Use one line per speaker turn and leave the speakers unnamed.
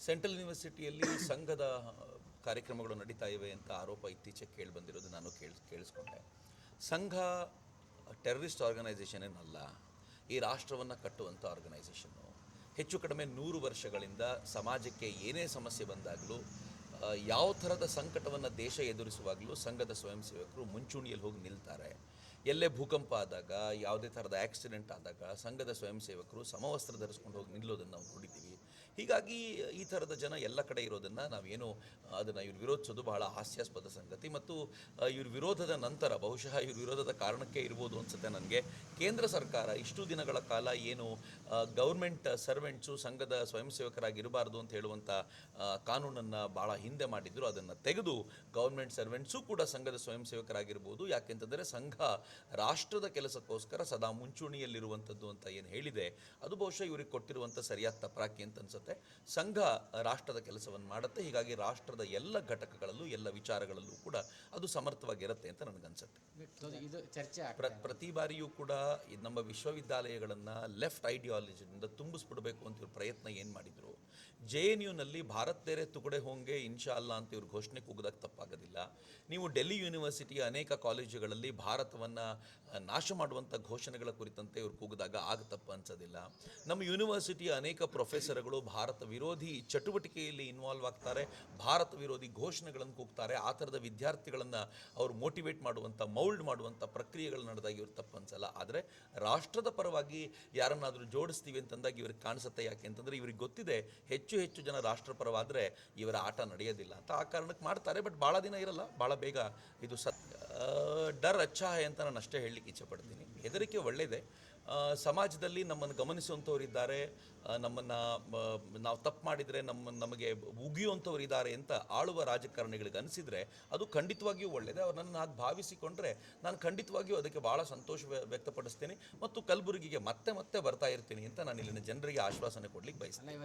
Central ಯೂನಿವರ್ಸಿಟಿಯಲ್ಲಿ ಸಂಘದ ಕಾರ್ಯಕ್ರಮಗಳು ನಡೀತಾ ಇವೆ ಅಂತ ಆರೋಪ ಇತ್ತೀಚೆಗೆ ಕೇಳಿಬಂದಿರೋದು ನಾನು ಕೇಳಿಸ್ಕೊಂಡೆ. ಸಂಘ ಟೆರರಿಸ್ಟ್ ಆರ್ಗನೈಸೇಷನ್ ಏನಲ್ಲ, ಈ ರಾಷ್ಟ್ರವನ್ನು ಕಟ್ಟುವಂಥ ಆರ್ಗನೈಸೇಷನ್ನು. ಹೆಚ್ಚು ಕಡಿಮೆ 100 ವರ್ಷಗಳಿಂದ ಸಮಾಜಕ್ಕೆ ಏನೇ ಸಮಸ್ಯೆ ಬಂದಾಗಲೂ, ಯಾವ ಥರದ ಸಂಕಟವನ್ನು ದೇಶ ಎದುರಿಸುವಾಗಲೂ ಸಂಘದ ಸ್ವಯಂ ಸೇವಕರು ಮುಂಚೂಣಿಯಲ್ಲಿ ಹೋಗಿ ನಿಲ್ತಾರೆ. ಎಲ್ಲೇ ಭೂಕಂಪ ಆದಾಗ, ಯಾವುದೇ ಥರದ ಆಕ್ಸಿಡೆಂಟ್ ಆದಾಗ ಸಂಘದ ಸ್ವಯಂ ಸೇವಕರು ಸಮವಸ್ತ್ರ ಧರಿಸ್ಕೊಂಡು ಹೋಗಿ ನಿಲ್ಲೋದನ್ನು ನಾವು ನೋಡಿದ್ದೀವಿ. ಹೀಗಾಗಿ ಈ ಥರದ ಜನ ಎಲ್ಲ ಕಡೆ ಇರೋದನ್ನು ನಾವೇನು ಅದನ್ನು ಇವ್ರು ವಿರೋಧಿಸೋದು ಬಹಳ ಹಾಸ್ಯಾಸ್ಪದ ಸಂಗತಿ. ಮತ್ತು ಇವ್ರ ವಿರೋಧದ ನಂತರ ಬಹುಶಃ ಇವ್ರ ವಿರೋಧದ ಕಾರಣಕ್ಕೆ ಇರ್ಬೋದು ಅನಿಸುತ್ತೆ ನನಗೆ, ಕೇಂದ್ರ ಸರ್ಕಾರ ಇಷ್ಟು ದಿನಗಳ ಕಾಲ ಏನು ಗೌರ್ಮೆಂಟ್ ಸರ್ವೆಂಟ್ಸು ಸಂಘದ ಸ್ವಯಂ ಸೇವಕರಾಗಿರಬಾರ್ದು ಅಂತ ಹೇಳುವಂಥ ಕಾನೂನನ್ನು ಭಾಳ ಹಿಂದೆ ಮಾಡಿದ್ರು. ಅದನ್ನು ತೆಗೆದು ಗೌರ್ಮೆಂಟ್ ಸರ್ವೆಂಟ್ಸು ಕೂಡ ಸಂಘದ ಸ್ವಯಂ ಸೇವಕರಾಗಿರ್ಬೋದು. ಯಾಕೆಂತಂದರೆ ಸಂಘ ರಾಷ್ಟ್ರದ ಕೆಲಸಕ್ಕೋಸ್ಕರ ಸದಾ ಮುಂಚೂಣಿಯಲ್ಲಿರುವಂಥದ್ದು ಅಂತ ಏನು ಹೇಳಿದೆ, ಅದು ಬಹುಶಃ ಇವ್ರಿಗೆ ಕೊಟ್ಟಿರುವಂಥ ಸರಿಯಾದ ತಪ್ರಾಕಿ ಅಂತ ಅನಿಸುತ್ತೆ. ಸಂಘ ರಾಷ್ಟ್ರದ ಕೆಲಸವನ್ನು ಮಾಡುತ್ತೆ, ಹೀಗಾಗಿ ರಾಷ್ಟ್ರದ ಎಲ್ಲ ಘಟಕಗಳಲ್ಲೂ ಎಲ್ಲ ವಿಚಾರಗಳಲ್ಲೂ ಕೂಡ ಅದು ಸಮರ್ಥವಾಗಿರುತ್ತೆ ಅಂತ ನನಗನ್ಸುತ್ತೆ.
ಇದು ಚರ್ಚೆ
ಪ್ರತಿ ಬಾರಿಯೂ ಕೂಡ ನಮ್ಮ ವಿಶ್ವವಿದ್ಯಾಲಯಗಳನ್ನು ಲೆಫ್ಟ್ ಐಡಿಯಾಲಜಿಯಿಂದ ತುಂಬಿಸ್ಬಿಡಬೇಕು ಅಂತ ಇವ್ರ ಪ್ರಯತ್ನ ಏನು ಮಾಡಿದರು. JNUನಲ್ಲಿ ಭಾರತ್ ತೆರೆ ತುಕಡೆ ಹೋಂಗೆ ಇನ್ಶಾ ಅಲ್ಲಾ ಅಂತ ಇವ್ರು ಘೋಷಣೆ ಕೂಗದಕ್ಕೆ ತಪ್ಪಾಗೋದಿಲ್ಲ. ನೀವು ಡೆಲ್ಲಿ ಯೂನಿವರ್ಸಿಟಿಯ ಅನೇಕ ಕಾಲೇಜುಗಳಲ್ಲಿ ಭಾರತವನ್ನು ನಾಶ ಮಾಡುವಂಥ ಘೋಷಣೆಗಳ ಕುರಿತಂತೆ ಇವ್ರು ಕೂಗಿದಾಗ ಆಗ ತಪ್ಪು ಅನ್ಸೋದಿಲ್ಲ. ನಮ್ಮ ಯೂನಿವರ್ಸಿಟಿಯ ಅನೇಕ ಪ್ರೊಫೆಸರ್ಗಳು ಭಾರತ ವಿರೋಧಿ ಚಟುವಟಿಕೆಯಲ್ಲಿ ಇನ್ವಾಲ್ವ್ ಆಗ್ತಾರೆ, ಭಾರತ ವಿರೋಧಿ ಘೋಷಣೆಗಳನ್ನು ಕೂಗ್ತಾರೆ. ಆ ಥರದ ವಿದ್ಯಾರ್ಥಿಗಳನ್ನು ಅವರು ಮೋಟಿವೇಟ್ ಮಾಡುವಂಥ, ಮೌಲ್ಡ್ ಮಾಡುವಂಥ ಪ್ರಕ್ರಿಯೆಗಳು ನಡೆದಾಗ ಇವ್ರು ತಪ್ಪು ಅನ್ಸಲ್ಲ. ಆದರೆ ರಾಷ್ಟ್ರದ ಪರವಾಗಿ ಯಾರನ್ನಾದರೂ ಜೋಡಿಸ್ತೀವಿ ಅಂತಂದಾಗ ಇವ್ರಿಗೆ ಕಾಣಿಸುತ್ತೆ. ಯಾಕೆ ಅಂತಂದರೆ ಇವ್ರಿಗೆ ಗೊತ್ತಿದೆ ಹೆಚ್ಚು ಜನ ರಾಷ್ಟ್ರಪರವಾದರೆ ಇವರ ಆಟ ನಡೆಯೋದಿಲ್ಲ ಅಂತ. ಆ ಕಾರಣಕ್ಕೆ ಮಾಡ್ತಾರೆ. ಬಟ್ ಭಾಳ ದಿನ ಇರಲ್ಲ, ಭಾಳ ಬೇಗ ಇದು ಡರ್ ಅಚ್ಚಾ ಹೈ ಅಂತ ನಾನು ಅಷ್ಟೇ ಹೇಳಲಿಕ್ಕೆ ಇಚ್ಛೆಪಡ್ತೀನಿ. ಹೆದರಿಕೆ ಒಳ್ಳೆಯದೇ. ಸಮಾಜದಲ್ಲಿ ನಮ್ಮನ್ನು ಗಮನಿಸುವಂಥವ್ರಿದ್ದಾರೆ, ನಮ್ಮನ್ನು ನಾವು ತಪ್ಪು ಮಾಡಿದರೆ ನಮಗೆ ಉಗಿಯುವಂಥವ್ರು ಇದ್ದಾರೆ ಅಂತ ಆಳುವ ರಾಜಕಾರಣಿಗಳಿಗೆ ಅನಿಸಿದರೆ ಅದು ಖಂಡಿತವಾಗಿಯೂ ಒಳ್ಳೆಯದೇ. ಅವ್ರು ನನ್ನ ಹಾಗೆ ಭಾವಿಸಿಕೊಂಡ್ರೆ ನಾನು ಖಂಡಿತವಾಗಿಯೂ ಅದಕ್ಕೆ ಭಾಳ ಸಂತೋಷ ವ್ಯಕ್ತಪಡಿಸ್ತೀನಿ ಮತ್ತು ಕಲಬುರಗಿಗೆ ಮತ್ತೆ ಬರ್ತಾ ಇರ್ತೀನಿ ಅಂತ ನಾನು ಇಲ್ಲಿನ ಜನರಿಗೆ ಆಶ್ವಾಸನೆ ಕೊಡಲಿಕ್ಕೆ ಬಯಸ್ತೀನಿ.